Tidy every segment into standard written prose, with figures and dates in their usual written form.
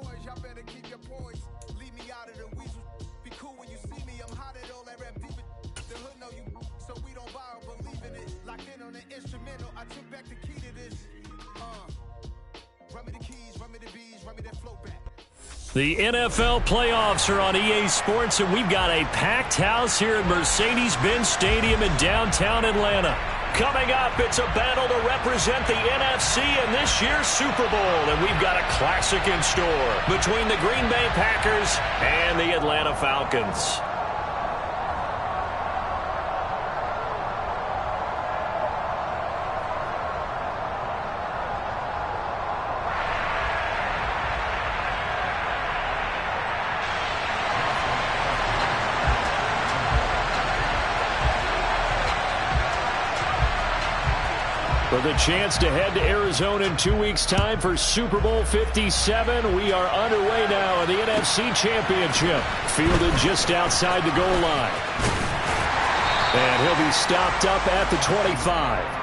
boys, y'all better keep your poise. Leave me out of the weasel. Be cool when you see me. I'm hot at all that rap deep. The hood know you, so we don't borrow, believe in it. Locked in on the instrumental. I took back the key to this. Run me the keys, run me the bees, run me that flow back. The NFL playoffs are on EA Sports, and we've got a packed house here at Mercedes-Benz Stadium in downtown Atlanta. Coming up, it's a battle to represent the NFC in this year's Super Bowl, and we've got a classic in store between the Green Bay Packers and the Atlanta Falcons. With a chance to head to Arizona in 2 weeks' time for Super Bowl 57, we are underway now in the NFC Championship. Fielded just outside the goal line. And he'll be stopped up at the 25.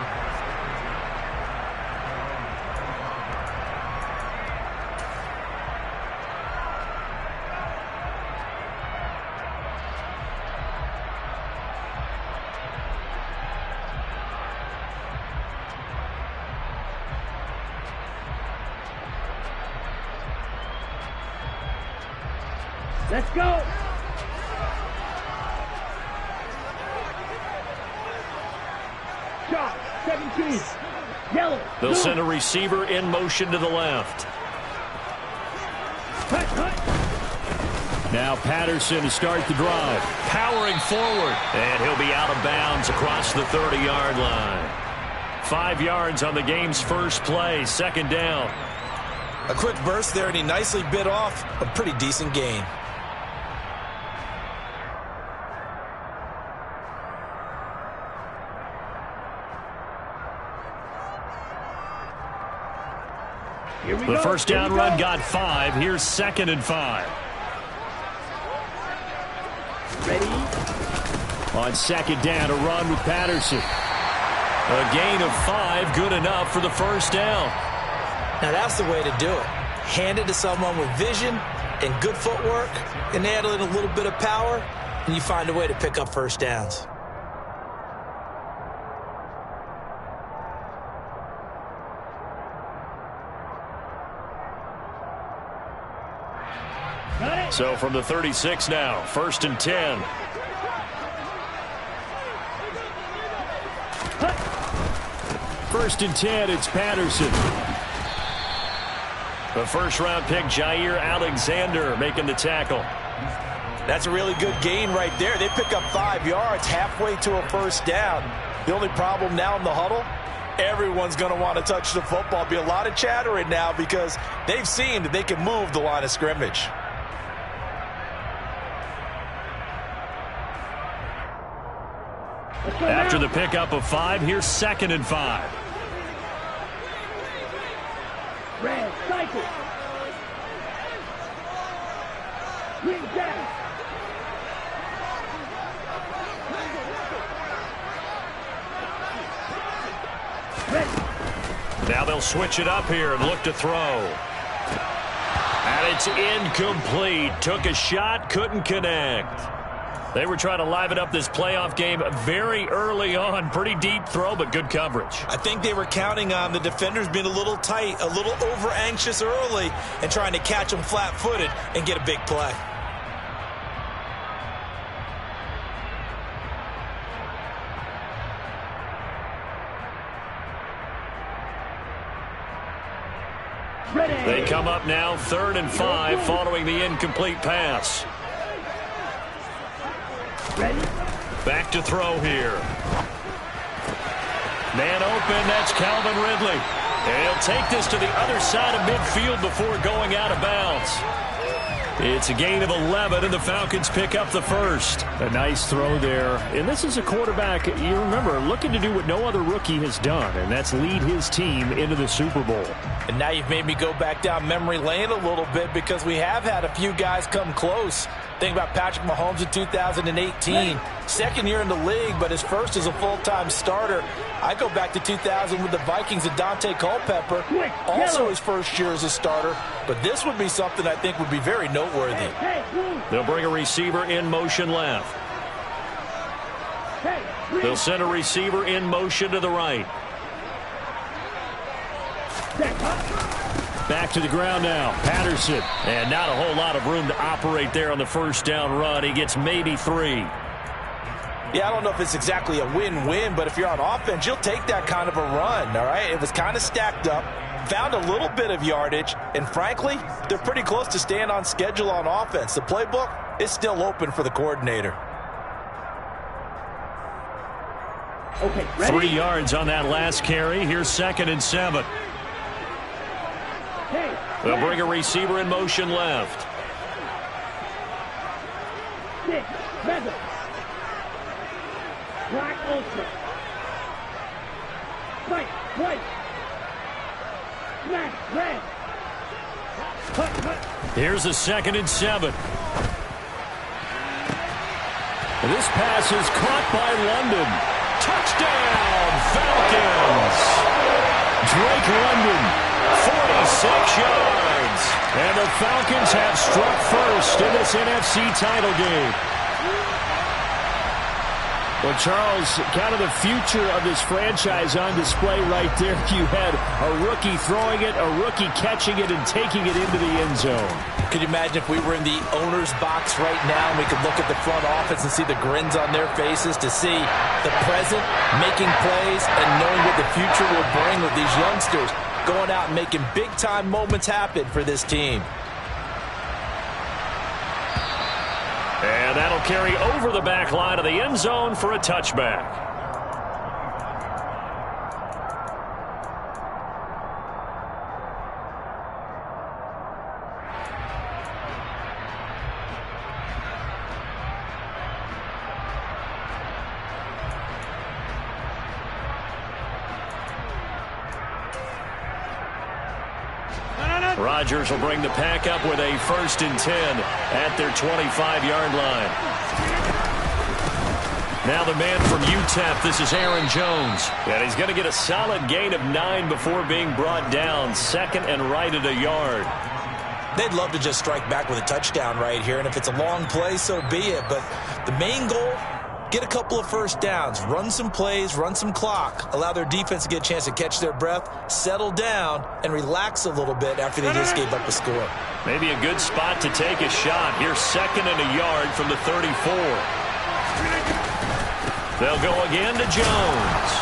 Let's go! Shot, 17. Yellow. They'll send a receiver in motion to the left. Now Patterson to start the drive. Powering forward. And he'll be out of bounds across the 30-yard line. 5 yards on the game's first play. Second down. A quick burst there, and he nicely bit off a pretty decent gain. The first down run got 5. Here's 2nd and 5. Ready? On 2nd down, a run with Patterson. A gain of 5, good enough for the first down. Now that's the way to do it. Hand it to someone with vision and good footwork, and add in a little bit of power, and you find a way to pick up first downs. So from the 36 now, 1st and 10. First and 10, it's Patterson. The first-round pick, Jair Alexander, making the tackle. That's a really good gain right there. They pick up 5 yards halfway to a first down. The only problem now in the huddle, everyone's going to want to touch the football. Be a lot of chattering now because they've seen that they can move the line of scrimmage. After the pickup of 5, here's 2nd and 5. Red, cycle. Green down. Ready. Now they'll switch it up here and look to throw. And it's incomplete. Took a shot, couldn't connect. They were trying to liven up this playoff game very early on. Pretty deep throw, but good coverage. I think they were counting on the defenders being a little tight, a little over-anxious early, and trying to catch them flat-footed and get a big play. Ready. They come up now 3rd and 5 following the incomplete pass. Ready. Back to throw here. Man open, that's Calvin Ridley. And he'll take this to the other side of midfield before going out of bounds. It's a gain of 11, and the Falcons pick up the first. A nice throw there. And this is a quarterback, you remember, looking to do what no other rookie has done, and that's lead his team into the Super Bowl. And now you've made me go back down memory lane a little bit because we have had a few guys come close Think about Patrick Mahomes in 2018. Second year in the league, but his first as a full-time starter. I go back to 2000 with the Vikings and Dante Culpepper. Also his first year as a starter. But this would be something I think would be very noteworthy. They'll bring a receiver in motion left. They'll send a receiver in motion to the right. Back to the ground now. Patterson. And not a whole lot of room to operate there on the first down run. He gets maybe 3. Yeah, I don't know if it's exactly a win-win, but if you're on offense, you'll take that kind of a run, all right? It was kind of stacked up, found a little bit of yardage, and frankly, they're pretty close to staying on schedule on offense. The playbook is still open for the coordinator. Okay, 3 yards on that last carry. Here's 2nd and 7. They'll bring a receiver in motion left. 6, Madden. Black Ultra. Fight, white. Smash, red. Cut. Here's a 2nd and 7. This pass is caught by London. Touchdown, Falcons. Drake London, 46 yards. And the Falcons have struck first in this NFC title game. Well, Charles, kind of the future of this franchise on display right there. You had a rookie throwing it, a rookie catching it, and taking it into the end zone. Could you imagine if we were in the owner's box right now and we could look at the front office and see the grins on their faces, to see the present making plays and knowing what the future will bring with these youngsters going out and making big-time moments happen for this team. And that'll carry over the back line of the end zone for a touchback. Rodgers will bring the pack up with a 1st and 10 at their 25-yard line. Now the man from UTEP, this is Aaron Jones. And he's going to get a solid gain of 9 before being brought down. 2nd and right at a yard. They'd love to just strike back with a touchdown right here, and if it's a long play, so be it. But the main goal, get a couple of first downs, run some plays, run some clock, allow their defense to get a chance to catch their breath, settle down, and relax a little bit after they just gave up a score. Maybe a good spot to take a shot. Here's 2nd and a yard from the 34. They'll go again to Jones.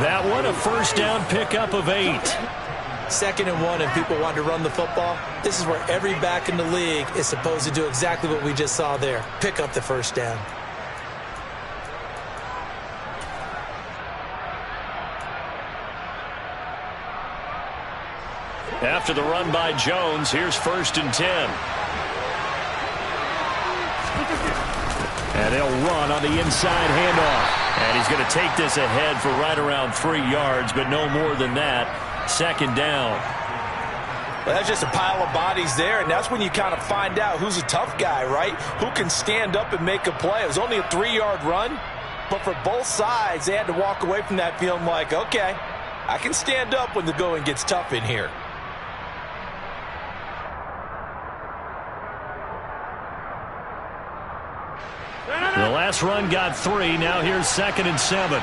That one, a first down pickup of 8. 2nd and 1, and people want to run the football. This is where every back in the league is supposed to do exactly what we just saw there. Pick up the first down. After the run by Jones, here's 1st and 10. And they'll run on the inside handoff. And he's going to take this ahead for right around 3 yards, but no more than that. 2nd down. Well, that's just a pile of bodies there, and that's when you kind of find out who's a tough guy, right? Who can stand up and make a play. It was only a 3-yard run, but for both sides, they had to walk away from that feeling like, okay, I can stand up when the going gets tough in here. The last run got 3. Now here's 2nd and 7.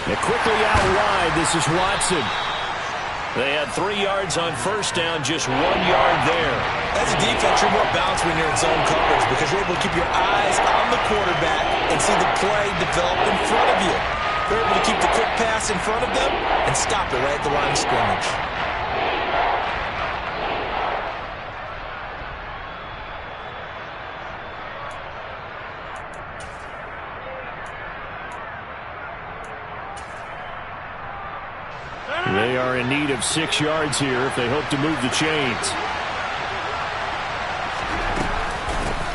And quickly out wide, this is Watson. They had 3 yards on first down, just 1 yard there. As a defense, you're more balanced when you're in zone coverage because you're able to keep your eyes on the quarterback and see the play develop in front of you. They're able to keep the quick pass in front of them and stop it right at the line of scrimmage. They are in need of 6 yards here if they hope to move the chains.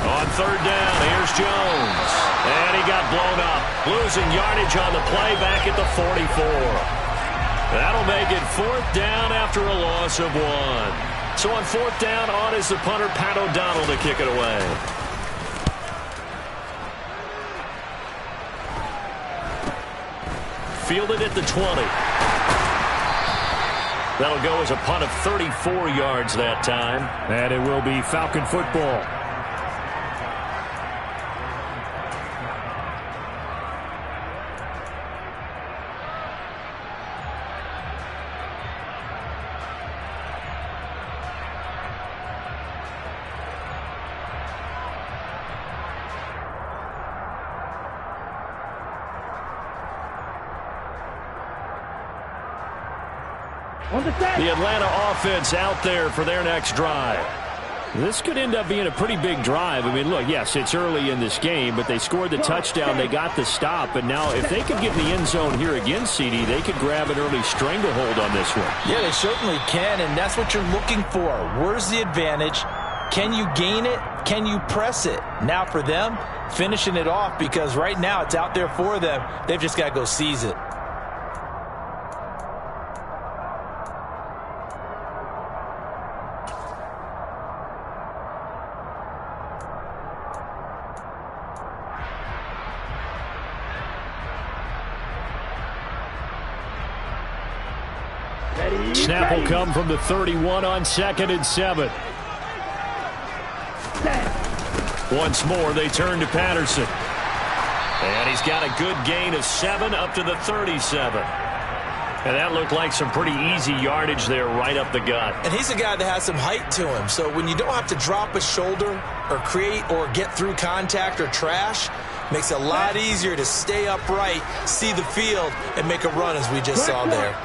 On 3rd down, here's Jones. And he got blown up. Losing yardage on the play back at the 44. That'll make it 4th down after a loss of 1. So on 4th down, on is the punter, Pat O'Donnell, to kick it away. Fielded at the 20. That'll go as a punt of 34 yards that time. And it will be Falcon football. The Atlanta offense out there for their next drive. This could end up being a pretty big drive. I mean, look, yes, it's early in this game, but they scored the touchdown. They got the stop. And now if they could get in the end zone here again, CD, they could grab an early stranglehold on this one. Yeah, they certainly can, and that's what you're looking for. Where's the advantage? Can you gain it? Can you press it? Now for them, finishing it off, because right now it's out there for them. They've just got to go seize it. Snap will come from the 31 on 2nd and 7. Once more, they turn to Patterson. And he's got a good gain of 7 up to the 37. And that looked like some pretty easy yardage there right up the gut. And he's a guy that has some height to him. So when you don't have to drop a shoulder or create or get through contact or trash, makes it a lot easier to stay upright, see the field, and make a run as we just saw there.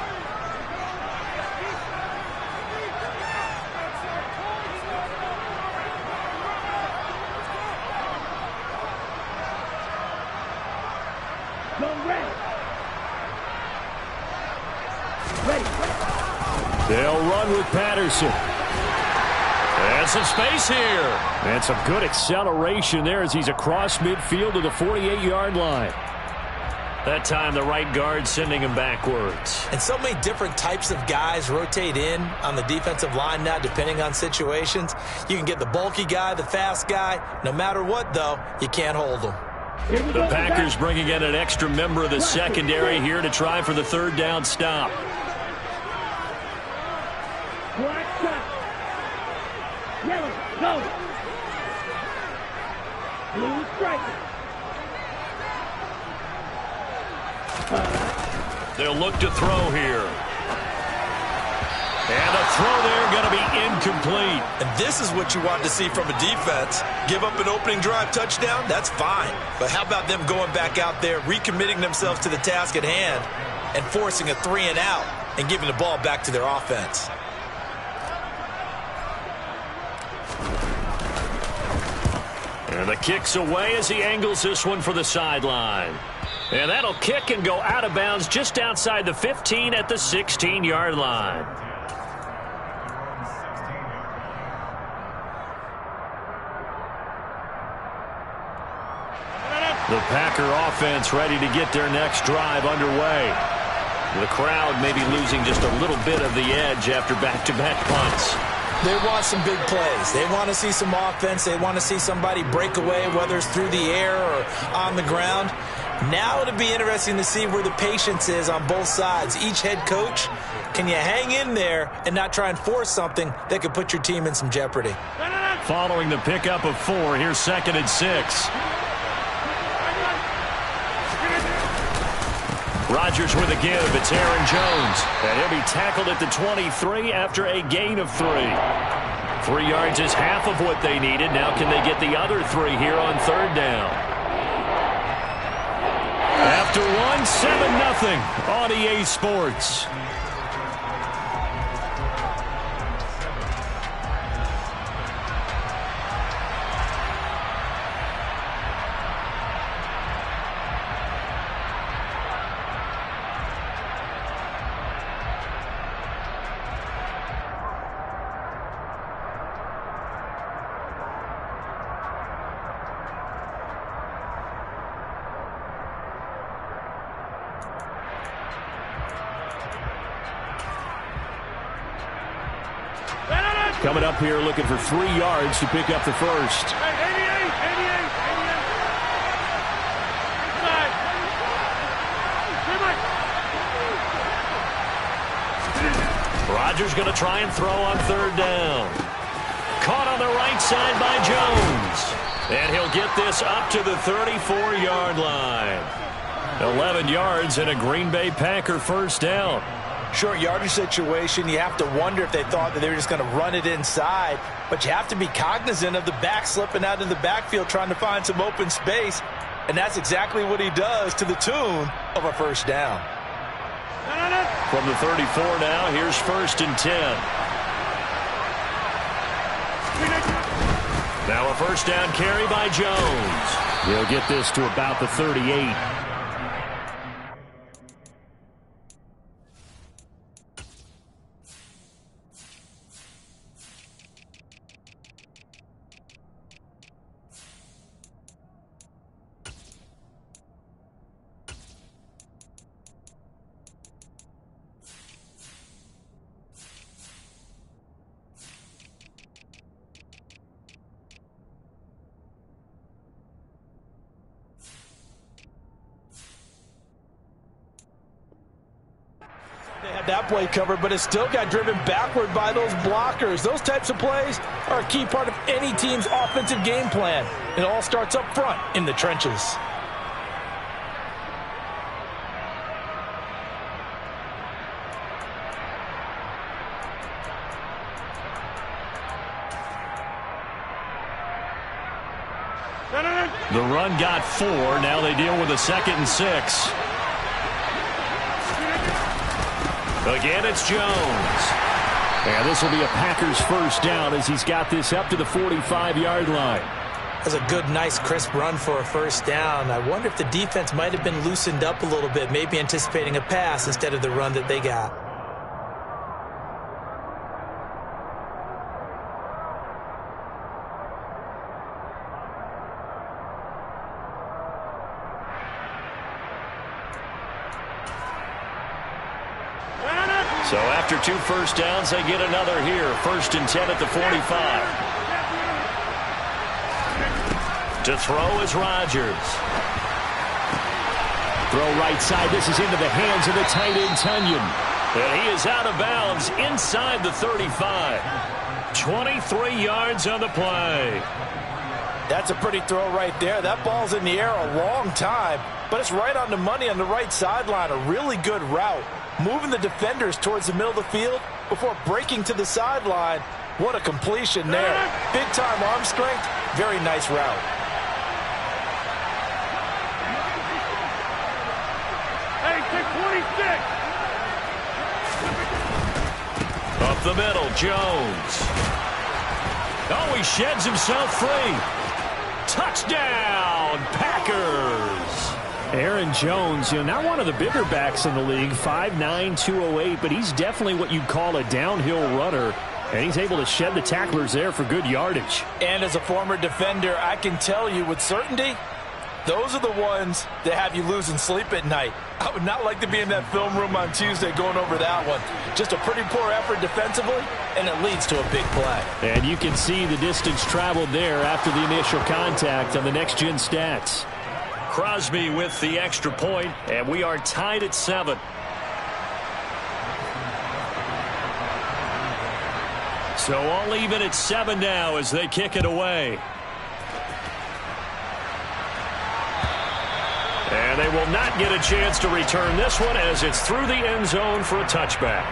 They'll run with Patterson. And some space here. And some good acceleration there as he's across midfield to the 48-yard line. That time the right guard sending him backwards. And so many different types of guys rotate in on the defensive line now depending on situations. You can get the bulky guy, the fast guy. No matter what, though, you can't hold them. The Packers bringing in an extra member of the secondary here to try for the 3rd down stop. Black shot. Yellow, go. Blue striker. They'll look to throw here. And the throw there going to be incomplete. And this is what you want to see from a defense. Give up an opening drive touchdown, that's fine. But how about them going back out there, recommitting themselves to the task at hand, and forcing a 3 and out and giving the ball back to their offense. And the kick's away as he angles this one for the sideline. And that'll kick and go out of bounds just outside the 15 at the 16-yard line. The Packer offense ready to get their next drive underway. The crowd maybe losing just a little bit of the edge after back-to-back punts. They want some big plays. They want to see some offense. They want to see somebody break away, whether it's through the air or on the ground. Now it'll be interesting to see where the patience is on both sides. Each head coach, can you hang in there and not try and force something that could put your team in some jeopardy? Following the pickup of 4, here's 2nd and 6. Rodgers with a give. It's Aaron Jones. And he'll be tackled at the 23 after a gain of 3. 3 yards is half of what they needed. Now can they get the other 3 here on 3rd down? After 1, 7-0 on EA Sports. coming up here looking for 3 yards to pick up the first. Rodgers going to try and throw on 3rd down. Caught on the right side by Jones. And he'll get this up to the 34-yard line. 11 yards and a Green Bay Packer first down. Short yardage situation, you have to wonder if they thought that they were just going to run it inside. But you have to be cognizant of the back slipping out in the backfield trying to find some open space. And that's exactly what he does to the tune of a first down. From the 34 now, here's 1st and 10. Now a first down carry by Jones. He'll get this to about the 38. They had that play covered, but it still got driven backward by those blockers. Those types of plays are a key part of any team's offensive game plan. It all starts up front in the trenches. The run got 4. Now they deal with a 2nd and 6. Again, it's Jones. And this will be a Packers first down as he's got this up to the 45-yard line. That's a good, nice, crisp run for a first down. I wonder if the defense might have been loosened up a little bit, maybe anticipating a pass instead of the run that they got. So after 2 first downs, they get another here. 1st and 10 at the 45. To throw is Rodgers. Throw right side. This is into the hands of the tight end, Tunyon. And he is out of bounds inside the 35. 23 yards on the play. That's a pretty throw right there. That ball's in the air a long time, but it's right on the money on the right sideline. A really good route. Moving the defenders towards the middle of the field before breaking to the sideline. What a completion there. Big-time arm strength. Very nice route. Hey, 626. Up the middle, Jones. Oh, he sheds himself free. Touchdown, Packers. Aaron Jones, not one of the bigger backs in the league, 5'9", 208, but he's definitely what you'd call a downhill runner, and he's able to shed the tacklers there for good yardage. And as a former defender, I can tell you with certainty, those are the ones that have you losing sleep at night. I would not like to be in that film room on Tuesday going over that one. Just a pretty poor effort defensively, and it leads to a big play. And you can see the distance traveled there after the initial contact on the next-gen stats. Crosby with the extra point, and we are tied at 7. So all even at 7 now as they kick it away. And they will not get a chance to return this one as it's through the end zone for a touchback.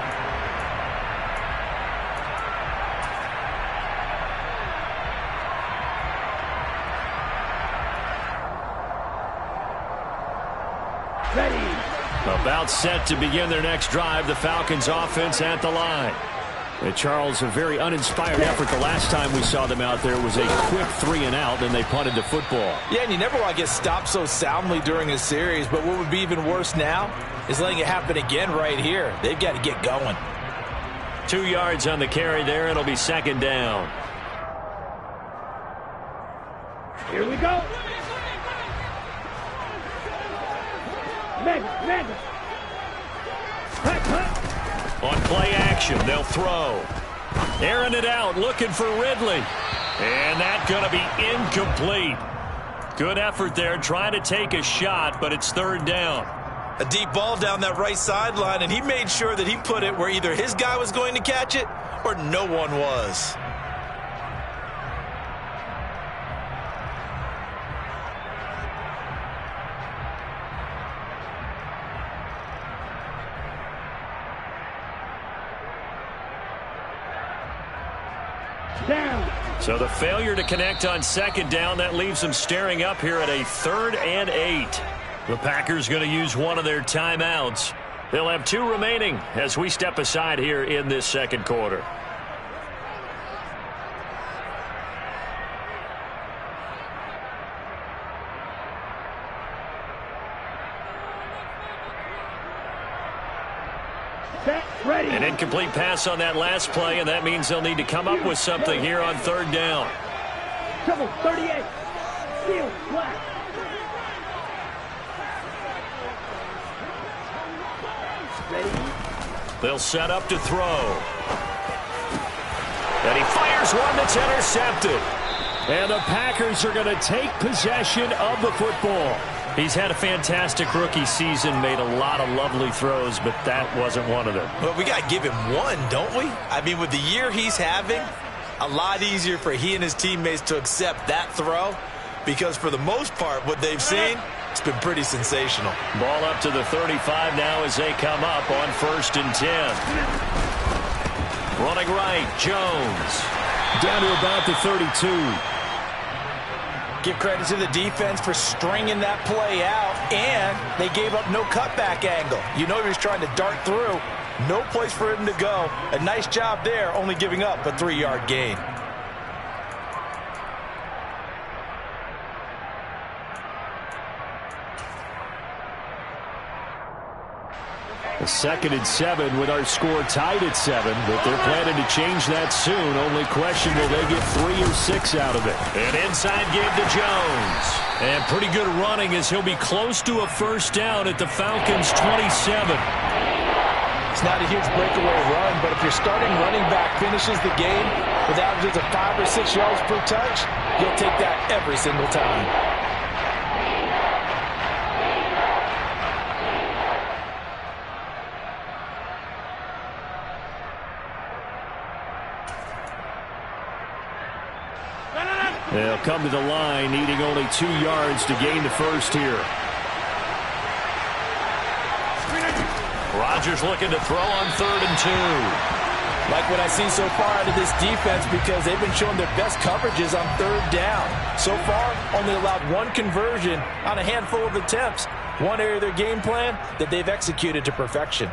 Ready. About set to begin their next drive, the Falcons offense at the line. And Charles, a very uninspired effort the last time we saw them out there was a quick 3-and-out, and they punted the football. Yeah, and you never want to get stopped so soundly during a series, but what would be even worse now is letting it happen again right here. They've got to get going. 2 yards on the carry there. It'll be 2nd down. Here we go. Mega. On play action, they'll throw. Airing it out, looking for Ridley. And that's going to be incomplete. Good effort there, trying to take a shot, but it's third down. A deep ball down that right sideline, and he made sure that he put it where either his guy was going to catch it or no one was. Down. So the failure to connect on second down, that leaves them staring up here at a 3rd and 8. The Packers going to use one of their timeouts. They'll have 2 remaining as we step aside here in this second quarter. Set. Ready. An incomplete pass on that last play, and that means they'll need to come up with something here on 3rd down. Trouble 38. Field flat. Ready. They'll set up to throw. And he fires one that's intercepted. And the Packers are going to take possession of the football. He's had a fantastic rookie season, made a lot of lovely throws, but that wasn't one of them. But we got to give him one, don't we? I mean, with the year he's having, a lot easier for he and his teammates to accept that throw, because for the most part, what they've seen, it's been pretty sensational. Ball up to the 35 now as they come up on 1st and 10. Running right, Jones. Down to about the 32. Give credit to the defense for stringing that play out, and they gave up no cutback angle. You know he was trying to dart through. No place for him to go. A nice job there, only giving up a 3-yard gain. A 2nd and 7 with our score tied at 7, but they're planning to change that soon. Only question, will they get 3 or 6 out of it? An inside give to Jones. And pretty good running as he'll be close to a 1st down at the Falcons' 27. It's not a huge breakaway run, but if your starting running back finishes the game with averages of 5 or 6 yards per touch, you'll take that every single time. They'll come to the line, needing only 2 yards to gain the first here. Rodgers looking to throw on 3rd and 2. Like what I've seen so far out of this defense, because they've been showing their best coverages on 3rd down. So far, only allowed 1 conversion on a handful of attempts. One area of their game plan that they've executed to perfection.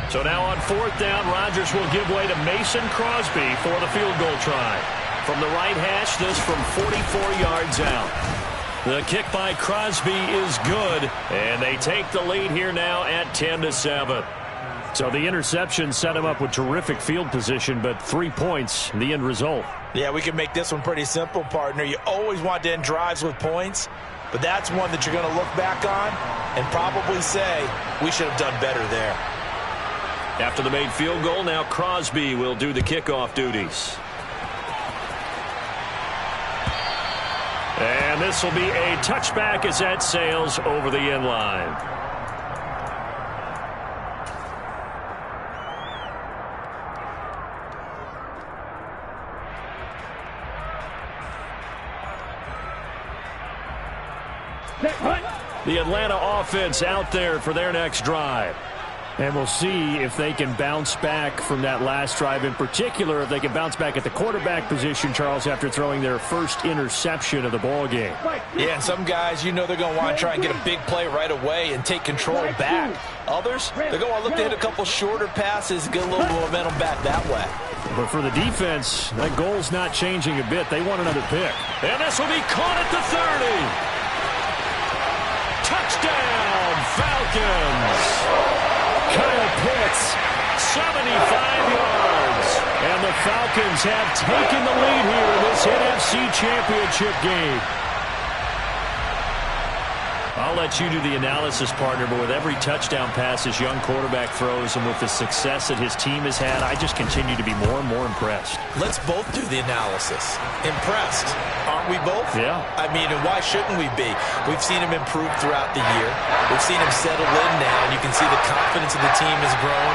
So now on 4th down, Rodgers will give way to Mason Crosby for the field goal try. From the right hash, this from 44 yards out. The kick by Crosby is good, and they take the lead here now at 10-7. So the interception set him up with terrific field position, but 3 points, the end result. Yeah, we can make this one pretty simple, partner. You always want to end drives with points, but that's one that you're going to look back on and probably say, we should have done better there. After the made field goal, now Crosby will do the kickoff duties. And this will be a touchback as that sails over the end line. The Atlanta offense out there for their next drive. And we'll see if they can bounce back from that last drive. In particular, if they can bounce back at the quarterback position, Charles, after throwing their first interception of the ball game. Yeah, and some guys, you know they're going to want to try and get a big play right away and take control back. Others, they're going to want to look to hit a couple shorter passes and get a little momentum back that way. But for the defense, that goal's not changing a bit. They want another pick. And this will be caught at the 30. Touchdown, Falcons. Kyle Pitts, 75 yards. And the Falcons have taken the lead here in this NFC Championship game. I'll let you do the analysis, partner, but with every touchdown pass his young quarterback throws and with the success that his team has had, I just continue to be more and more impressed. Let's both do the analysis. Impressed. Aren't we both? Yeah. I mean, and why shouldn't we be? We've seen him improve throughout the year. We've seen him settle in now, and you can see the confidence of the team has grown.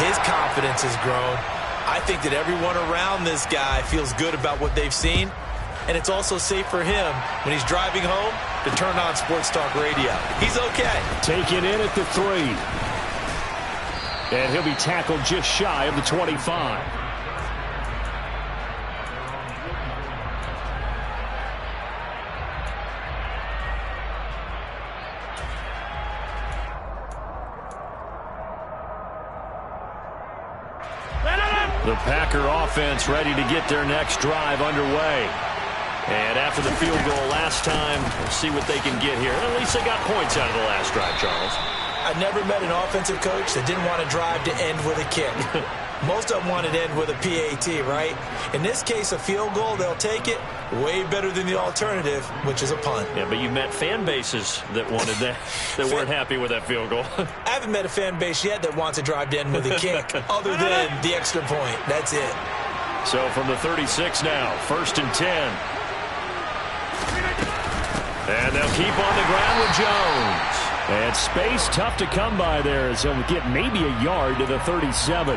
His confidence has grown. I think that everyone around this guy feels good about what they've seen, and it's also safe for him when he's driving home to turn on Sports Talk Radio. He's okay. Taken in at the 3. And he'll be tackled just shy of the 25. The Packer offense ready to get their next drive underway. And after the field goal last time, we'll see what they can get here. At least they got points out of the last drive, Charles. I've never met an offensive coach that didn't want to drive to end with a kick. Most of them wanted to end with a PAT, right? In this case, a field goal, they'll take it. Way better than the alternative, which is a punt. Yeah, but you met fan bases that wanted that, that weren't happy with that field goal. I haven't met a fan base yet that wants to drive to end with a kick, other than the extra point. That's it. So from the 36 now, 1st and 10. And they'll keep on the ground with Jones. And space tough to come by there as he'll get maybe a yard to the 37.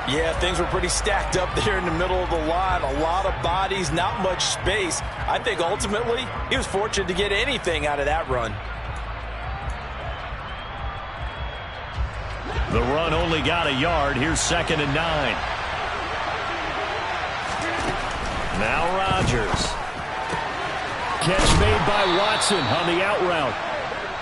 Yeah, things were pretty stacked up there in the middle of the line. A lot of bodies, not much space. I think ultimately he was fortunate to get anything out of that run. The run only got a yard. Here's 2nd and 9. Now Rodgers. Catch made by Watson on the out route.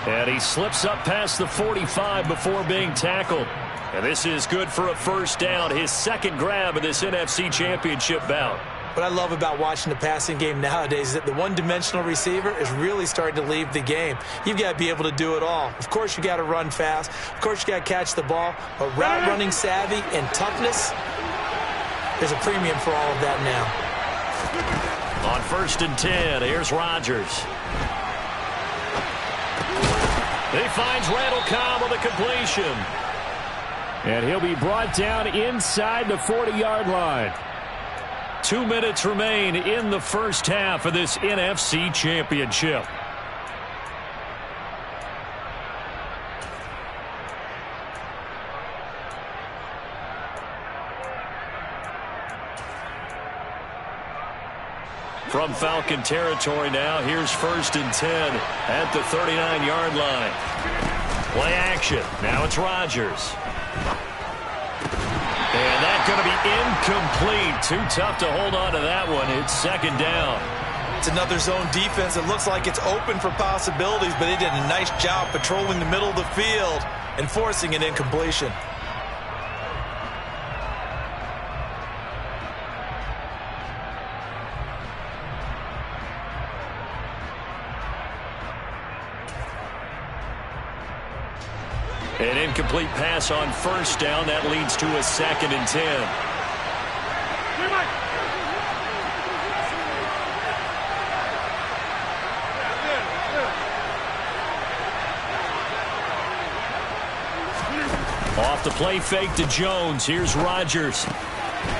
And he slips up past the 45 before being tackled. And this is good for a first down, his second grab of this NFC Championship bout. What I love about watching the passing game nowadays is that the one-dimensional receiver is really starting to leave the game. You've got to be able to do it all. Of course, you got to run fast. Of course, you got to catch the ball. But route running savvy and toughness, there's a premium for all of that now. On 1st and 10, here's Rodgers. He finds Randall Cobb with a completion. And he'll be brought down inside the 40-yard line. 2 minutes remain in the first half of this NFC Championship. From Falcon territory now, here's 1st and 10 at the 39-yard line. Play action. Now it's Rodgers. And that's going to be incomplete. Too tough to hold on to that one. It's 2nd down. It's another zone defense. It looks like it's open for possibilities, but they did a nice job patrolling the middle of the field and forcing an incompletion. An incomplete pass on 1st down. That leads to a 2nd and 10. Off the play fake to Jones. Here's Rodgers.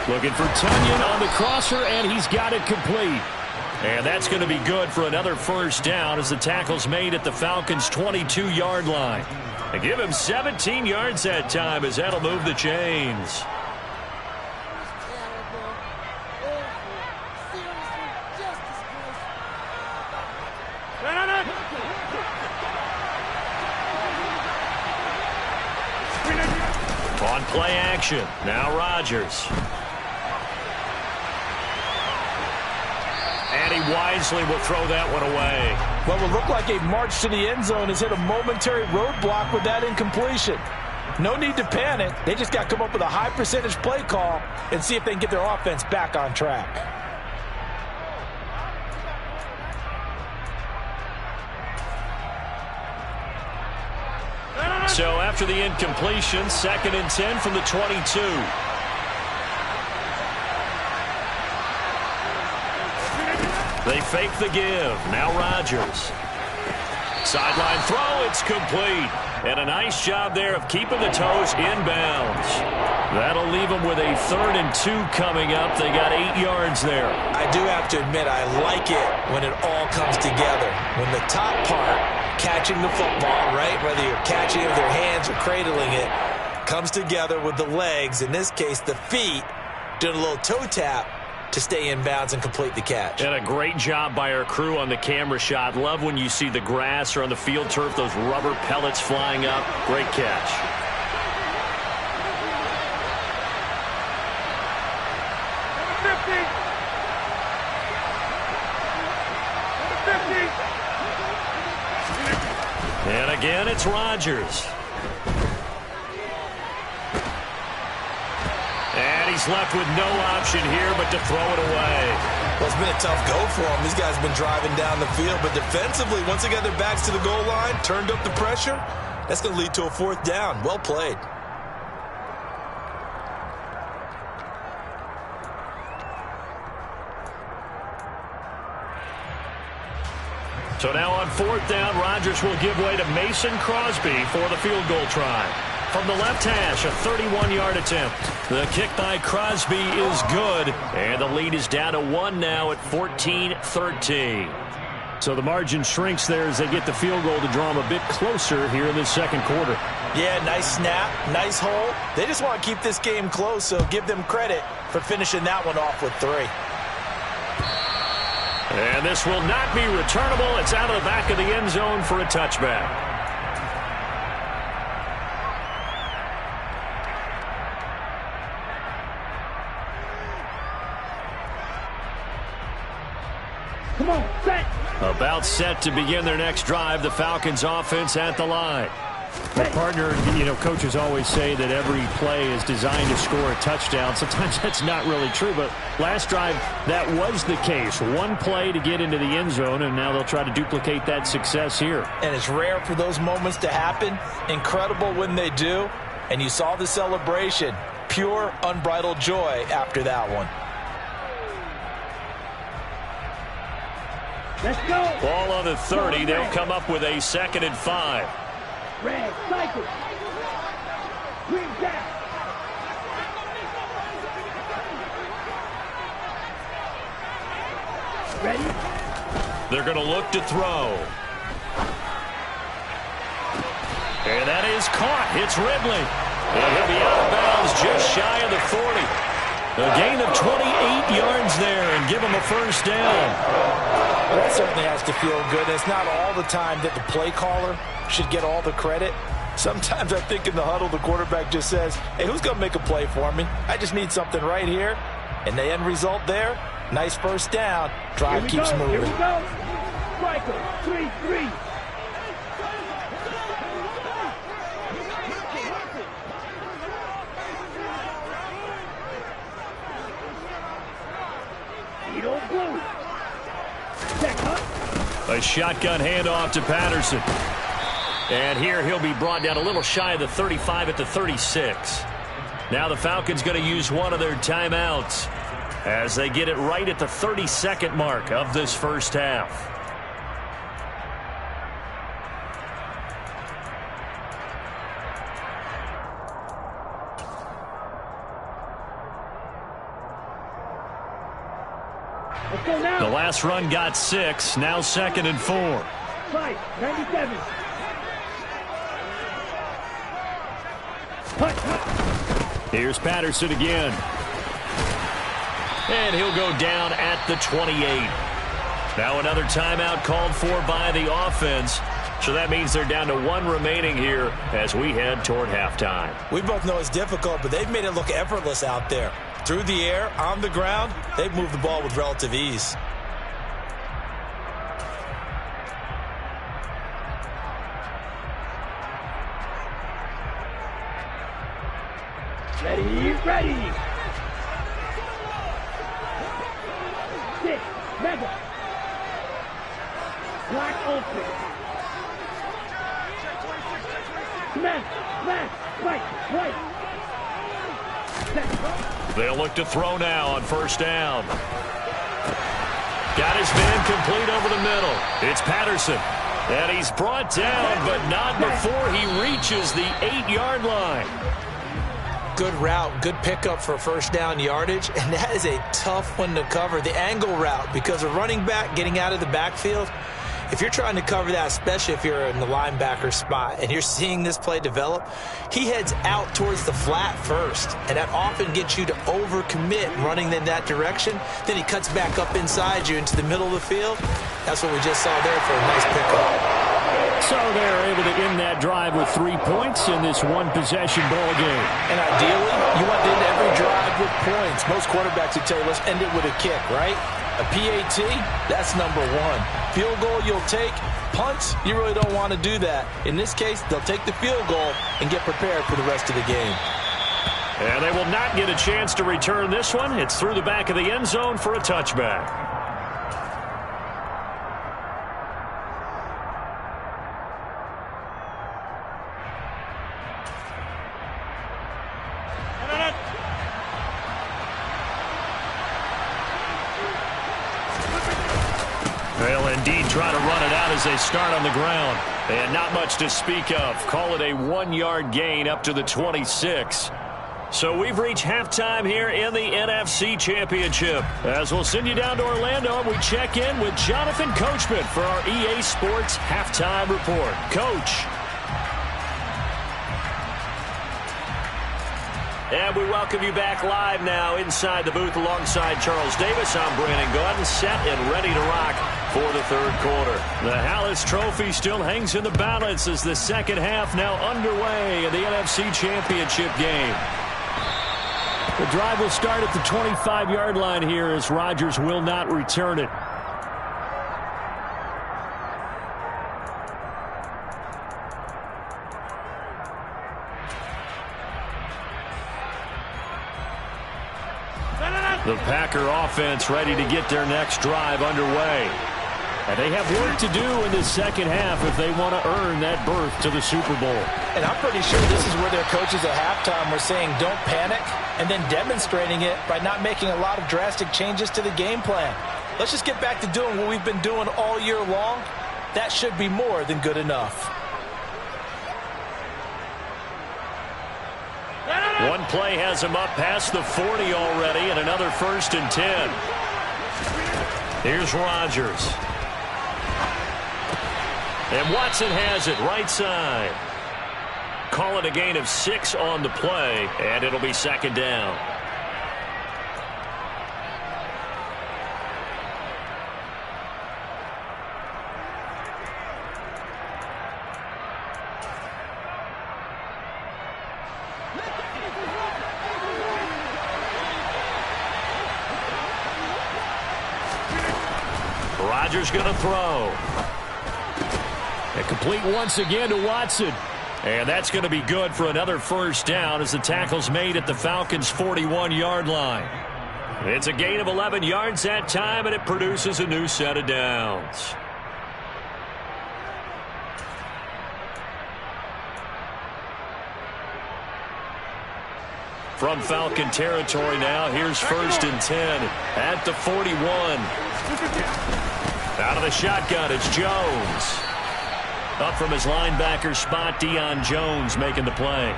Looking for Tunyon on the crosser, and he's got it complete. And that's going to be good for another 1st down as the tackle's made at the Falcons' 22-yard line. And give him 17 yards that time as that'll move the chains. On play action, now Rodgers. And he wisely will throw that one away. What will look like a march to the end zone has hit a momentary roadblock with that incompletion. No need to panic. They just got to come up with a high percentage play call and see if they can get their offense back on track. So after the incompletion, 2nd and 10 from the 22. They fake the give. Now Rodgers. Sideline throw, it's complete. And a nice job there of keeping the toes inbounds. That'll leave them with a 3rd and 2 coming up. They got 8 yards there. I do have to admit, I like it when it all comes together. When the top part, catching the football, right, whether you're catching it with your hands or cradling it, comes together with the legs, in this case the feet, doing a little toe tap to stay in bounds and complete the catch. And a great job by our crew on the camera shot. Love when you see the grass or on the field turf, those rubber pellets flying up. Great catch. And again, it's Rodgers. And he's left with no option here but to throw it away. Well, it's been a tough go for him. These guys have been driving down the field, but defensively, once they got their backs to the goal line, turned up the pressure, that's going to lead to a 4th down. Well played. So now on 4th down, Rodgers will give way to Mason Crosby for the field goal try. From the left hash, a 31-yard attempt. The kick by Crosby is good, and the lead is down to 1 now at 14-13. So the margin shrinks there as they get the field goal to draw them a bit closer here in this second quarter. Yeah, nice snap, nice hole. They just want to keep this game close, so give them credit for finishing that one off with 3. And this will not be returnable. It's out of the back of the end zone for a touchback. Come on, set. About set to begin their next drive. The Falcons offense at the line. Well, partner, you know, coaches always say that every play is designed to score a touchdown. Sometimes that's not really true, but last drive, that was the case. One play to get into the end zone, and now they'll try to duplicate that success here. And it's rare for those moments to happen. Incredible when they do. And you saw the celebration. Pure, unbridled joy after that one. Let's go. Ball on the 30. They'll come up with a 2nd and 5. Red, cycle. Green down. Ready? They're going to look to throw. And that is caught. It's Ridley. And he'll be out of bounds just shy of the 40. A gain of 28 yards there and give him a 1st down. Well, that certainly has to feel good. It's not all the time that the play caller should get all the credit. Sometimes I think in the huddle, the quarterback just says, hey, who's going to make a play for me? I just need something right here. And the end result there, nice 1st down. Drive keeps moving. Here we go. Striker, 3-3. A shotgun handoff to Patterson. And here he'll be brought down a little shy of the 35 at the 36. Now the Falcons going to use one of their timeouts as they get it right at the 32nd mark of this 1st half. The last run got 6. Now 2nd and 4. Right, 97. Here's Patterson again. And he'll go down at the 28. Now another timeout called for by the offense. So that means they're down to 1 remaining here as we head toward halftime. We both know it's difficult, but they've made it look effortless out there. Through the air, on the ground, they've moved the ball with relative ease. Ready, ready. 6, mega. Black open. Smash, right. They'll look to throw now on 1st down. Got his man complete over the middle. It's Patterson. And he's brought down, but not before he reaches the 8-yard line. Good route, good pickup for first down yardage, and that is a tough one to cover. The angle route, because a running back getting out of the backfield, if you're trying to cover that, especially if you're in the linebacker spot and you're seeing this play develop, he heads out towards the flat first, and that often gets you to overcommit running in that direction. Then he cuts back up inside you into the middle of the field. That's what we just saw there for a nice pickup. So they're able to end that drive with 3 points in this one-possession ball game. And ideally, you want to end every drive with points. Most quarterbacks would tell you, let's end it with a kick, right? A PAT, that's number one. Field goal, you'll take. Punts, you really don't want to do that. In this case, they'll take the field goal and get prepared for the rest of the game. And they will not get a chance to return this one. It's through the back of the end zone for a touchback. They'll indeed try to run it out as they start on the ground. And not much to speak of. Call it a 1-yard gain up to the 26. So we've reached halftime here in the NFC Championship. As we'll send you down to Orlando, we check in with Jonathan Coachman for our EA Sports Halftime Report. Coach. And we welcome you back live now inside the booth alongside Charles Davis. I'm Brandon Gaudin, set and ready to rock for the third quarter. The Hallis Trophy still hangs in the balance as the second half now underway in the NFC Championship game. The drive will start at the 25-yard line here as Rodgers will not return it. The Packer offense ready to get their next drive underway. And they have work to do in the second half if they want to earn that berth to the Super Bowl. And I'm pretty sure this is where their coaches at halftime were saying don't panic, and then demonstrating it by not making a lot of drastic changes to the game plan. Let's just get back to doing what we've been doing all year long. That should be more than good enough. One play has him up past the 40 already, and another 1st and 10. Here's Rodgers. And Watson has it right side. Call it a gain of 6 on the play, and it'll be second down. Rodgers going to throw. And complete once again to Watson. And that's going to be good for another first down as the tackle's made at the Falcons' 41-yard line. It's a gain of 11 yards that time, and it produces a new set of downs. From Falcon territory now, here's 1st and 10 at the 41. Out of the shotgun, it's Jones. Up from his linebacker spot, Deion Jones making the play.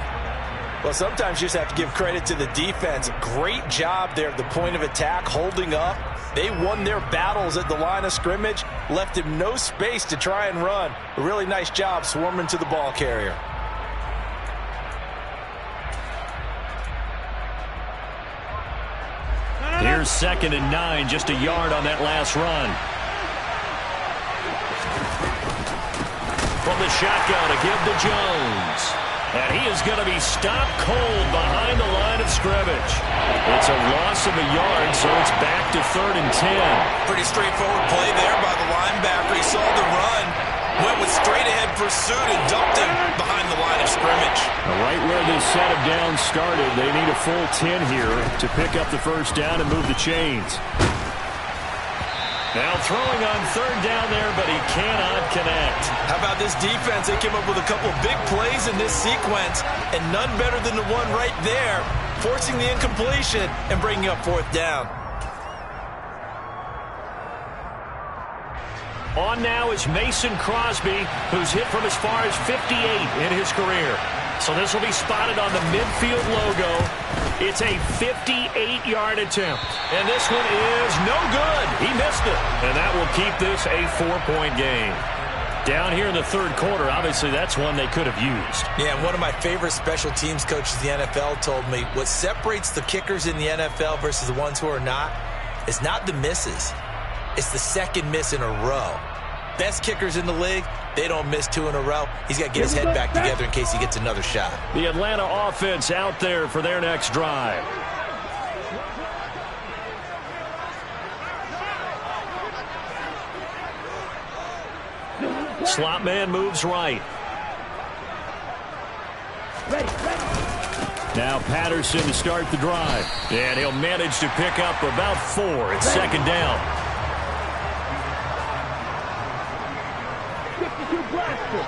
Well, sometimes you just have to give credit to the defense. Great job there at the point of attack, holding up. They won their battles at the line of scrimmage, left him no space to try and run. A really nice job swarming to the ball carrier. Here's 2nd and 9, just a yard on that last run. From the shotgun to give to Jones. And he is going to be stopped cold behind the line of scrimmage. It's a loss of a yard, so it's back to 3rd and 10. Pretty straightforward play there by the linebacker. He saw the run, went with straight-ahead pursuit, and dumped him behind the line of scrimmage. Right where this set of downs started, they need a full 10 here to pick up the first down and move the chains. Now throwing on 3rd down there, but he cannot connect. How about this defense? They came up with a couple of big plays in this sequence, and none better than the one right there, forcing the incompletion and bringing up 4th down. On now is Mason Crosby, who's hit from as far as 58 in his career. So this will be spotted on the midfield logo. It's a 58-yard attempt. And this one is no good. He missed it. And that will keep this a 4-point game. Down here in the third quarter, obviously that's one they could have used. Yeah, and one of my favorite special teams coaches in the NFL told me what separates the kickers in the NFL versus the ones who are not is not the misses. It's the second miss in a row. Best kickers in the league, they don't miss 2 in a row. He's got to get his head back together in case he gets another shot. The Atlanta offense out there for their next drive. Slot man moves right. Now Patterson to start the drive. And he'll manage to pick up about 4. It's second down. 52 blaster.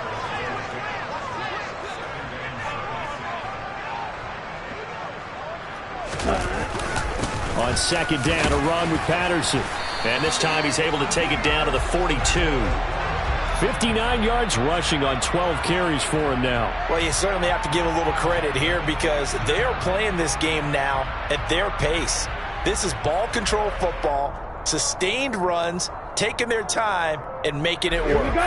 On second down, a run with Patterson. And this time he's able to take it down to the 42. 59 yards rushing on 12 carries for him now. Well, you certainly have to give a little credit here because they are playing this game now at their pace. This is ball control football, sustained runs, taking their time, and making it Here we work. go.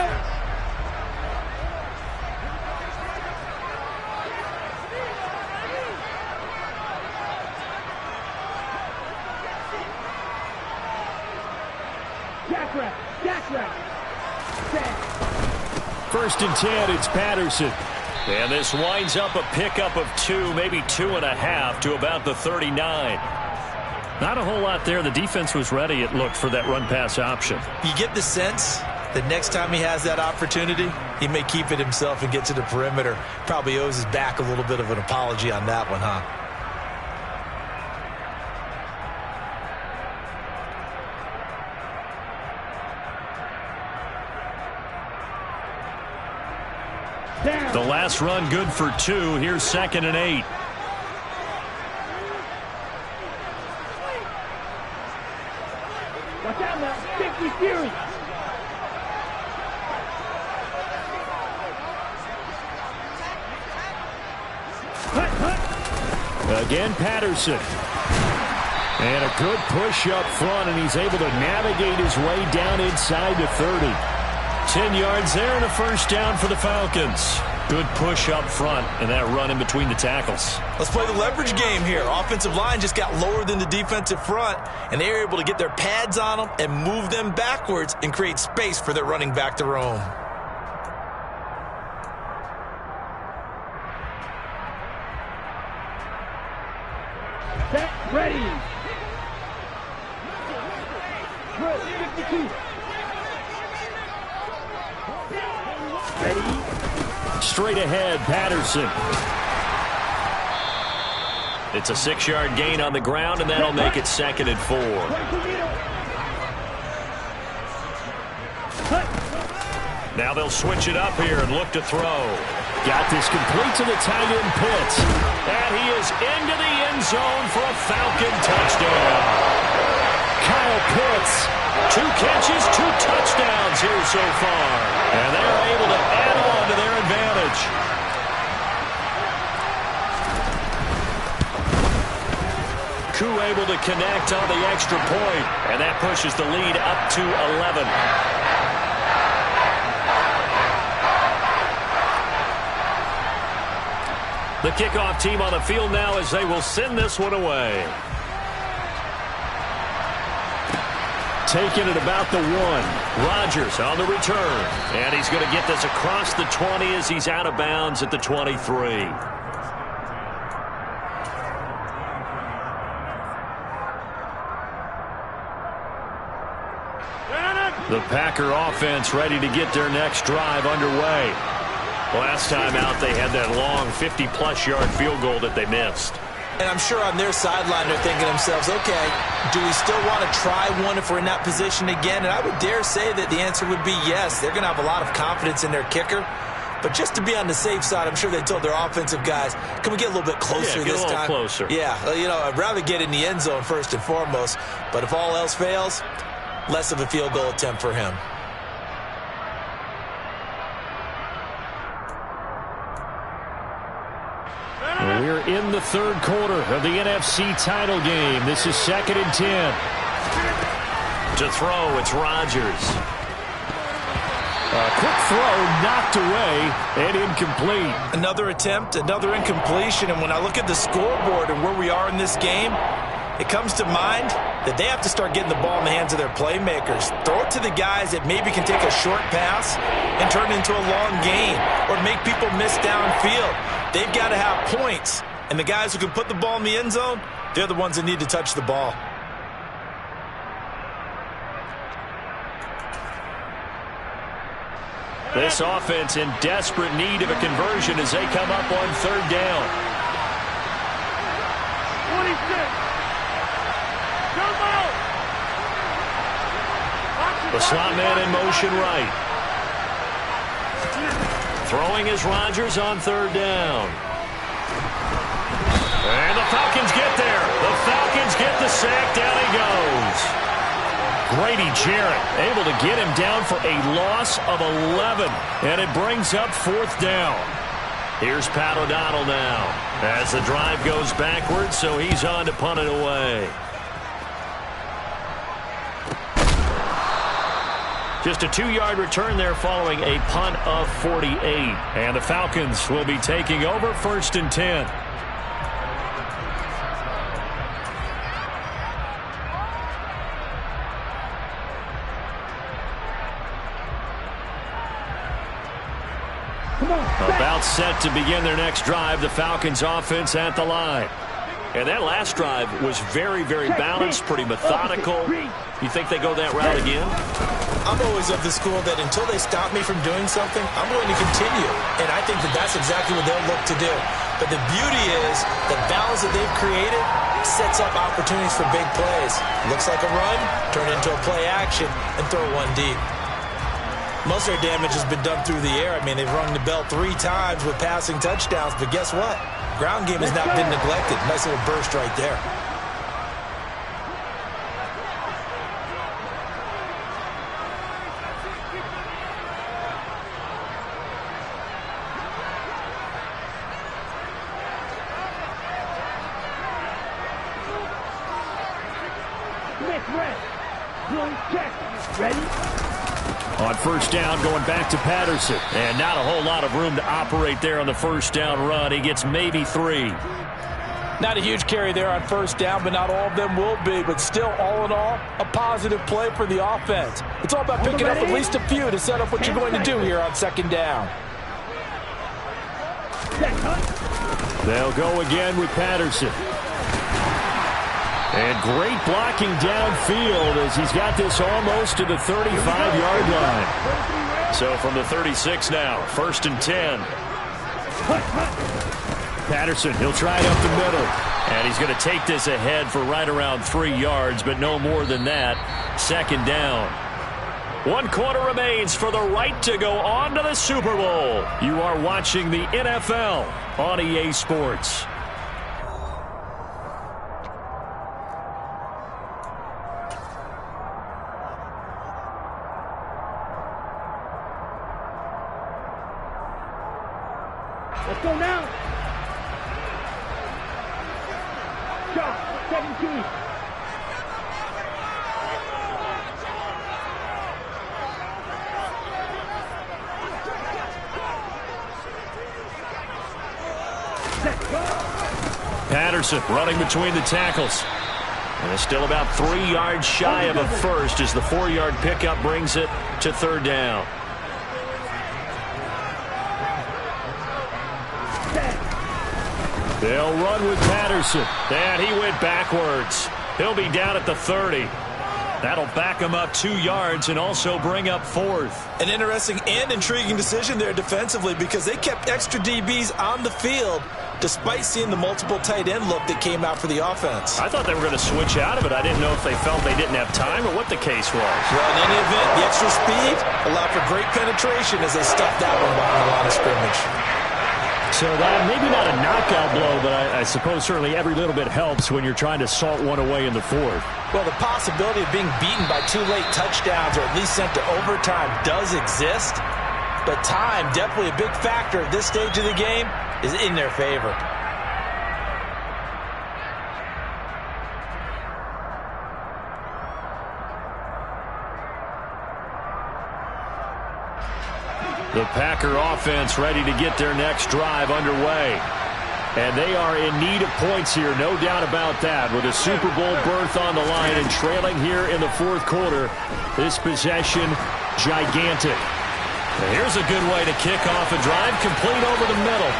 Jack. First and 10, it's Patterson. And this winds up a pickup of 2, maybe 2.5 to about the 39. Not a whole lot there. The defense was ready, it looked, for that run-pass option. You get the sense that next time he has that opportunity, he may keep it himself and get to the perimeter. Probably owes his back a little bit of an apology on that one, huh? The last run good for 2. Here's second and 8. Watch out now. 50 Fury. Again, Patterson. And a good push up front, and he's able to navigate his way down inside the 30. 10 yards there and a first down for the Falcons. Good push up front and that run in between the tackles. Let's play the leverage game here. Offensive line just got lower than the defensive front, and they were able to get their pads on them and move them backwards and create space for their running back to roam. Set, ready. Drill, 52. Ready. Straight ahead, Patterson. It's a 6-yard gain on the ground, and that'll make it second and 4. Now they'll switch it up here and look to throw. Got this complete to the tight end Pitts. And he is into the end zone for a Falcon touchdown. Kyle Pitts, 2 catches, 2 touchdowns here so far. And they're able to add on to their advantage. Koo able to connect on the extra point. And that pushes the lead up to 11. The kickoff team on the field now as they will send this one away. Taking it about the 1. Rodgers on the return. And he's going to get this across the 20 as he's out of bounds at the 23. The Packer offense ready to get their next drive underway. Last time out, they had that long 50-plus yard field goal that they missed. And I'm sure on their sideline they're thinking to themselves, okay, do we still want to try one if we're in that position again? And I would dare say that the answer would be yes. They're going to have a lot of confidence in their kicker. But just to be on the safe side, I'm sure they told their offensive guys, can we get a little bit closer this time? Closer. Yeah, I'd rather get in the end zone first and foremost. But if all else fails, less of a field goal attempt for him. We're in the third quarter of the NFC title game. This is 2nd and 10. To throw, it's Rodgers. A quick throw knocked away and incomplete. Another attempt, another incompletion. And when I look at the scoreboard and where we are in this game, it comes to mind that they have to start getting the ball in the hands of their playmakers. Throw it to the guys that maybe can take a short pass and turn it into a long gain or make people miss downfield. They've got to have points. And the guys who can put the ball in the end zone, they're the ones that need to touch the ball. This offense in desperate need of a conversion as they come up on 3rd down. 26. Come on. The slot man in motion right. Throwing is Rodgers on 3rd down. And the Falcons get there. The Falcons get the sack. Down he goes. Grady Jarrett able to get him down for a loss of 11. And it brings up 4th down. Here's Pat O'Donnell now as the drive goes backwards, so he's on to punt it away. Just a 2-yard return there following a punt of 48. And the Falcons will be taking over 1st and 10. About set to begin their next drive, the Falcons offense at the line. And that last drive was very, very balanced, pretty methodical. You think they go that route again? I'm always of the school that until they stop me from doing something, I'm going to continue. And I think that that's exactly what they'll look to do. But the beauty is the balance that they've created sets up opportunities for big plays. Looks like a run, turn into a play action, and throw one deep. Most of their damage has been done through the air. I mean, they've rung the bell 3 times with passing touchdowns, but guess what? Ground game has not been neglected. Nice little burst right there. Ready? On 1st down, going back to Patterson. And not a whole lot of room to operate there on the 1st down run. He gets maybe 3. Not a huge carry there on 1st down, but not all of them will be. But still, all in all, a positive play for the offense. It's all about picking up at least a few to set up what you're going to do here on 2nd down. They'll go again with Patterson. And great blocking downfield as he's got this almost to the 35-yard line. So from the 36 now, 1st and 10. Patterson, he'll try it up the middle. And he's going to take this ahead for right around 3 yards, but no more than that. 2nd down. 1 quarter remains for the right to go on to the Super Bowl. You are watching the NFL on EA Sports. Let's go now. Shot, 17. Patterson running between the tackles. And it's still about 3 yards shy of a first as the 4-yard pickup brings it to 3rd down. They'll run with Patterson. And he went backwards. He'll be down at the 30. That'll back him up 2 yards and also bring up 4th. An interesting and intriguing decision there defensively because they kept extra DBs on the field despite seeing the multiple tight end look that came out for the offense. I thought they were going to switch out of it. I didn't know if they felt they didn't have time or what the case was. Well, in any event, the extra speed allowed for great penetration as they stuffed that one behind the line of scrimmage. So that maybe not a knockout blow, but I suppose certainly every little bit helps when you're trying to salt one away in the 4th. Well, the possibility of being beaten by 2 late touchdowns or at least sent to overtime does exist, but time, definitely a big factor at this stage of the game, is in their favor. The Packer offense ready to get their next drive underway. And they are in need of points here, no doubt about that. With a Super Bowl berth on the line and trailing here in the fourth quarter, this possession, gigantic. And here's a good way to kick off a drive, complete over the middle.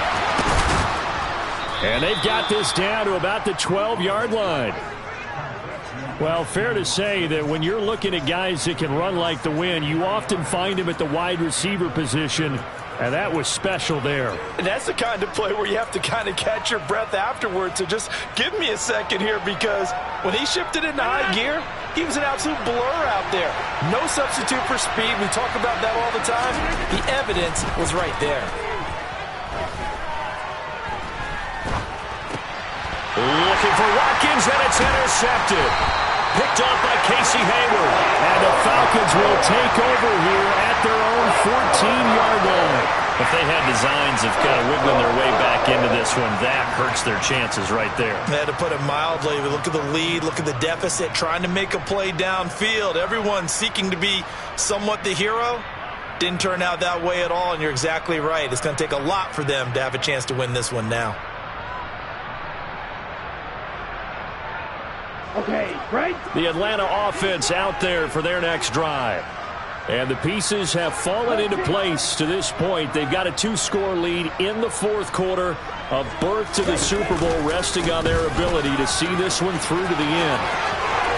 And they've got this down to about the 12-yard line. Well, fair to say that when you're looking at guys that can run like the wind, you often find them at the wide receiver position. And that was special there. And that's the kind of play where you have to kind of catch your breath afterwards. So just give me a second here, because when he shifted into high gear, he was an absolute blur out there. No substitute for speed. We talk about that all the time. The evidence was right there. Looking for Watkins, and it's intercepted. Picked off by Casey Hayward. And the Falcons will take over here at their own 14-yard line. If they had designs of kind of wiggling their way back into this one, that hurts their chances right there. They had to put it mildly. Look at the lead, look at the deficit, trying to make a play downfield. Everyone seeking to be somewhat the hero. Didn't turn out that way at all, and you're exactly right. It's going to take a lot for them to have a chance to win this one now. Okay, right? The Atlanta offense out there for their next drive. And the pieces have fallen into place to this point. They've got a 2-score lead in the fourth quarter. A berth to the Super Bowl resting on their ability to see this one through to the end.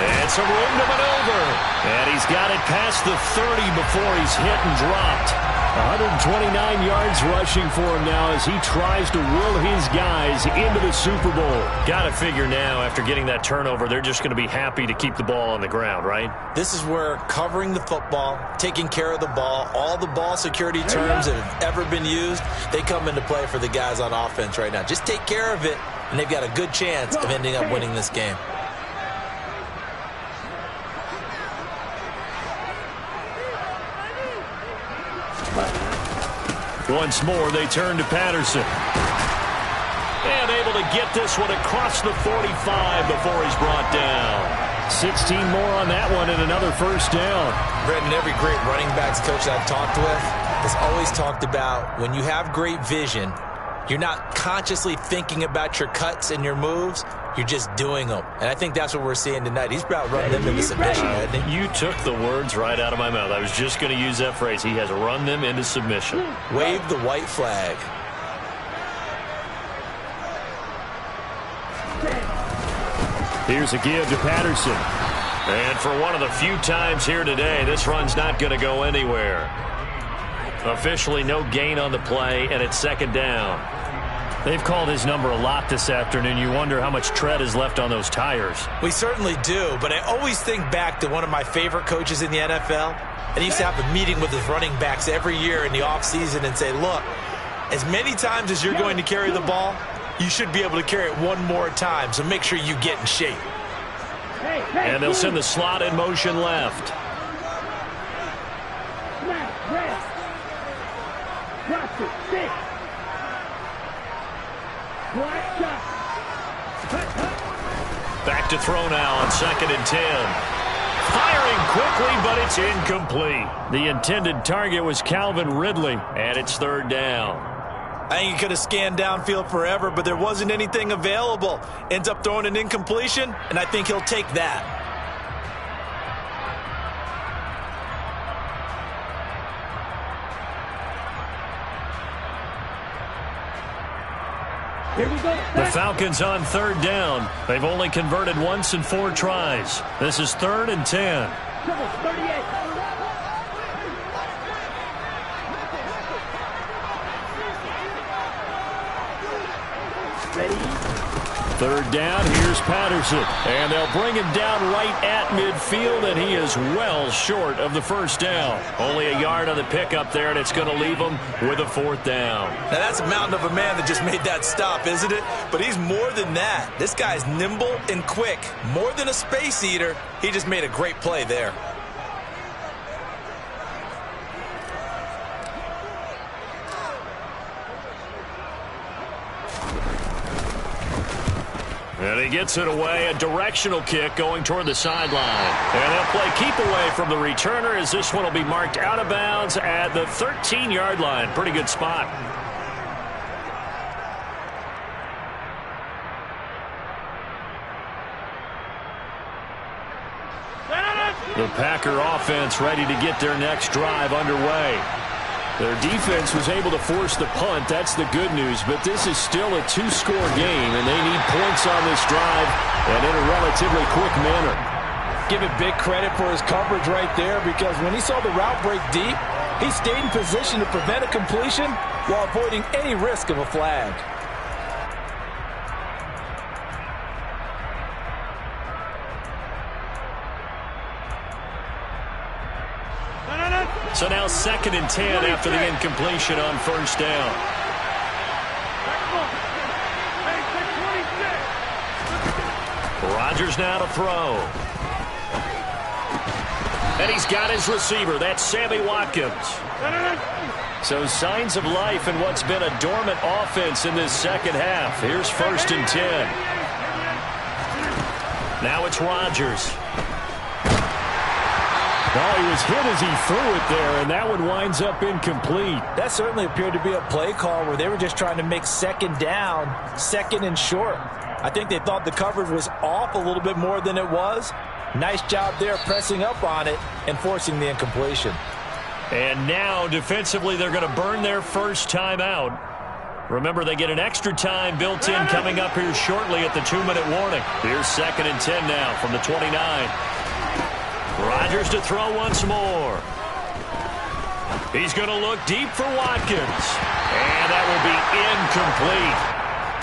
And some room to maneuver. And he's got it past the 30 before he's hit and dropped. 129 yards rushing for him now as he tries to will his guys into the Super Bowl. Got to figure now, after getting that turnover, they're just going to be happy to keep the ball on the ground, right? This is where covering the football, taking care of the ball, all the ball security terms that have ever been used, they come into play for the guys on offense right now. Just take care of it, and they've got a good chance of ending up winning this game. Once more, they turn to Patterson. And able to get this one across the 45 before he's brought down. 16 more on that one and another first down. Brendan, every great running backs coach I've talked with has always talked about when you have great vision, you're not consciously thinking about your cuts and your moves. You're just doing them. And I think that's what we're seeing tonight. He's about running them into submission, hasn't he? You took the words right out of my mouth. I was just going to use that phrase. He has run them into submission. Wave the white flag. Here's a give to Patterson. And for one of the few times here today, this run's not going to go anywhere. Officially no gain on the play, and it's second down. They've called his number a lot this afternoon. You wonder how much tread is left on those tires. We certainly do, but I always think back to one of my favorite coaches in the NFL. And he used to have a meeting with his running backs every year in the offseason and say, look, as many times as you're going to carry the ball, you should be able to carry it one more time, so make sure you get in shape. And they'll send the slot in motion left. Back to throw now on 2nd and 10. Firing quickly, but it's incomplete. The intended target was Calvin Ridley, and it's third down. I think he could have scanned downfield forever, but there wasn't anything available. Ends up throwing an incompletion, and I think he'll take that. The Falcons on third down. They've only converted once in 4 tries. This is 3rd and 10. Third down, here's Patterson. And they'll bring him down right at midfield, and he is well short of the first down. Only a yard on the pickup there, and it's going to leave him with a 4th down. Now, that's a mountain of a man that just made that stop, isn't it? But he's more than that. This guy's nimble and quick. More than a space eater. He just made a great play there. And he gets it away, a directional kick going toward the sideline. And they'll play keep away from the returner as this one will be marked out of bounds at the 13-yard line. Pretty good spot. The Packer offense ready to get their next drive underway. Their defense was able to force the punt. That's the good news. But this is still a two-score game, and they need points on this drive and in a relatively quick manner. Give it big credit for his coverage right there, because when he saw the route break deep, he stayed in position to prevent a completion while avoiding any risk of a flag. So now 2nd and 10 after the incompletion on first down. Rodgers now to throw. And he's got his receiver. That's Sammy Watkins. So signs of life in what's been a dormant offense in this second half. Here's 1st and 10. Now it's Rodgers. Oh, he was hit as he threw it there, and that one winds up incomplete. That certainly appeared to be a play call where they were just trying to make 2nd down, 2nd and short. I think they thought the coverage was off a little bit more than it was. Nice job there pressing up on it and forcing the incompletion. And now, defensively, they're going to burn their first time out. Remember, they get an extra time built in coming up here shortly at the 2-minute warning. Here's 2nd and 10 now from the 29. Rodgers to throw once more. He's going to look deep for Watkins. And that will be incomplete.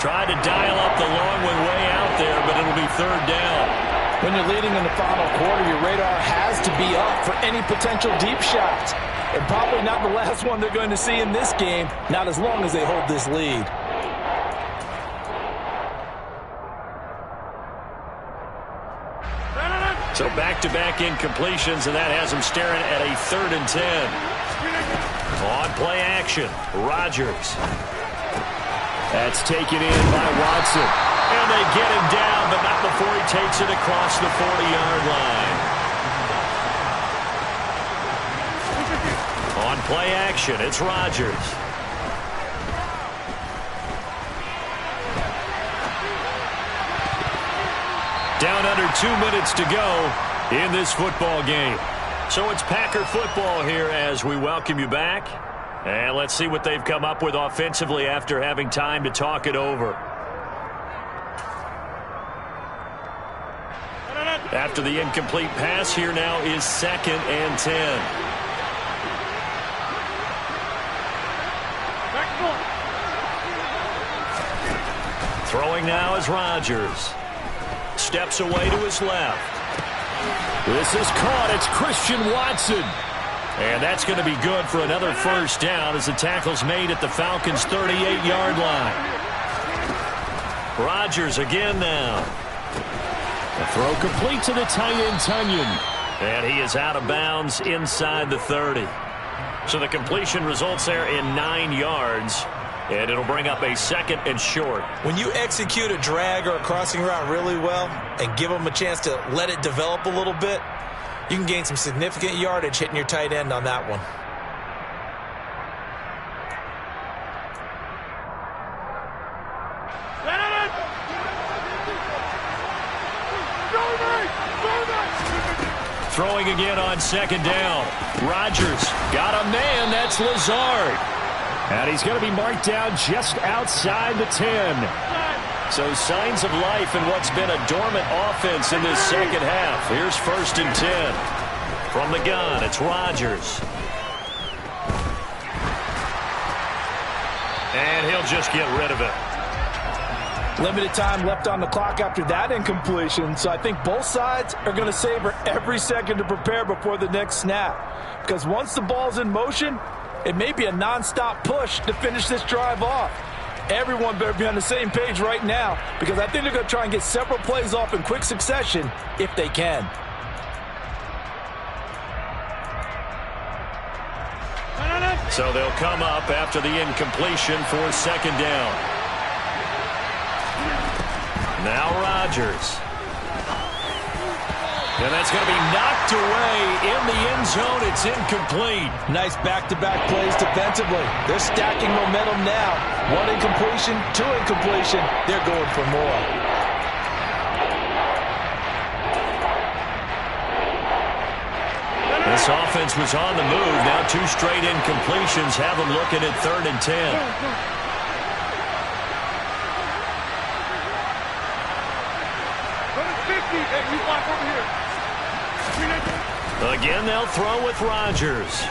Tried to dial up the long one way out there, but it'll be 3rd down. When you're leading in the final quarter, your radar has to be up for any potential deep shots. And probably not the last one they're going to see in this game, not as long as they hold this lead. So back-to-back incompletions, and that has them staring at a 3rd and 10. On play action, Rodgers. That's taken in by Watson. And they get him down, but not before he takes it across the 40-yard line. On play action, it's Rodgers. Down under 2 minutes to go in this football game. So it's Packer football here as we welcome you back. And let's see what they've come up with offensively after having time to talk it over. After the incomplete pass, here now is 2nd and 10. Throwing now is Rodgers. Steps away to his left. This is caught. It's Christian Watson. And that's going to be good for another first down as the tackle's made at the Falcons' 38-yard line. Rodgers again now. The throw complete to the tight end, Tunyon. And he is out of bounds inside the 30. So the completion results there in 9 yards. And it'll bring up a 2nd and short. When you execute a drag or a crossing route really well and give them a chance to let it develop a little bit, you can gain some significant yardage hitting your tight end on that one. Throwing again on 2nd down. Rodgers got a man. That's Lazard. And he's going to be marked down just outside the 10. So signs of life in what's been a dormant offense in this second half. Here's 1st and 10. From the gun, it's Rodgers. And he'll just get rid of it. Limited time left on the clock after that incompletion, so I think both sides are going to savor every second to prepare before the next snap. Because once the ball's in motion, it may be a non-stop push to finish this drive off. Everyone better be on the same page right now, because I think they're going to try and get several plays off in quick succession if they can. So they'll come up after the incompletion for 2nd down. Now Rodgers. And that's going to be knocked away in the end zone. It's incomplete. Nice back-to-back plays defensively. They're stacking momentum now. 1 incompletion, 2 incompletion. They're going for more. This offense was on the move. Now 2 straight incompletions have them looking at 3rd and 10. Again, they'll throw with Rodgers.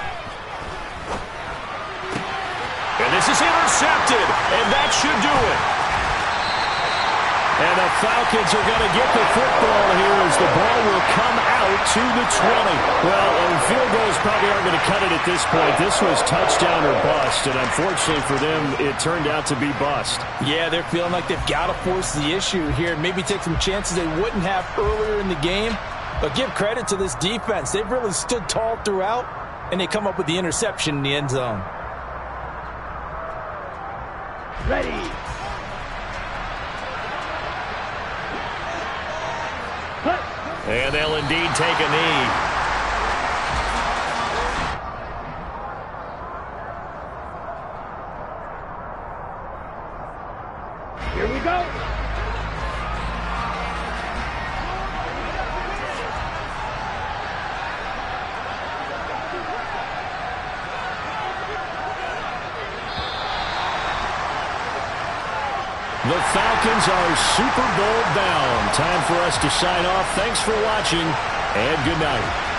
And this is intercepted, and that should do it. And the Falcons are going to get the football here as the ball will come out to the 20. Well, field goals probably aren't going to cut it at this point. This was touchdown or bust, and unfortunately for them, it turned out to be bust. Yeah, they're feeling like they've got to force the issue here and maybe take some chances they wouldn't have earlier in the game. But give credit to this defense. They've really stood tall throughout, and they come up with the interception in the end zone. Ready. And they'll indeed take a knee. Here we go. The Falcons are Super Bowl bound. Time for us to sign off. Thanks for watching, and good night.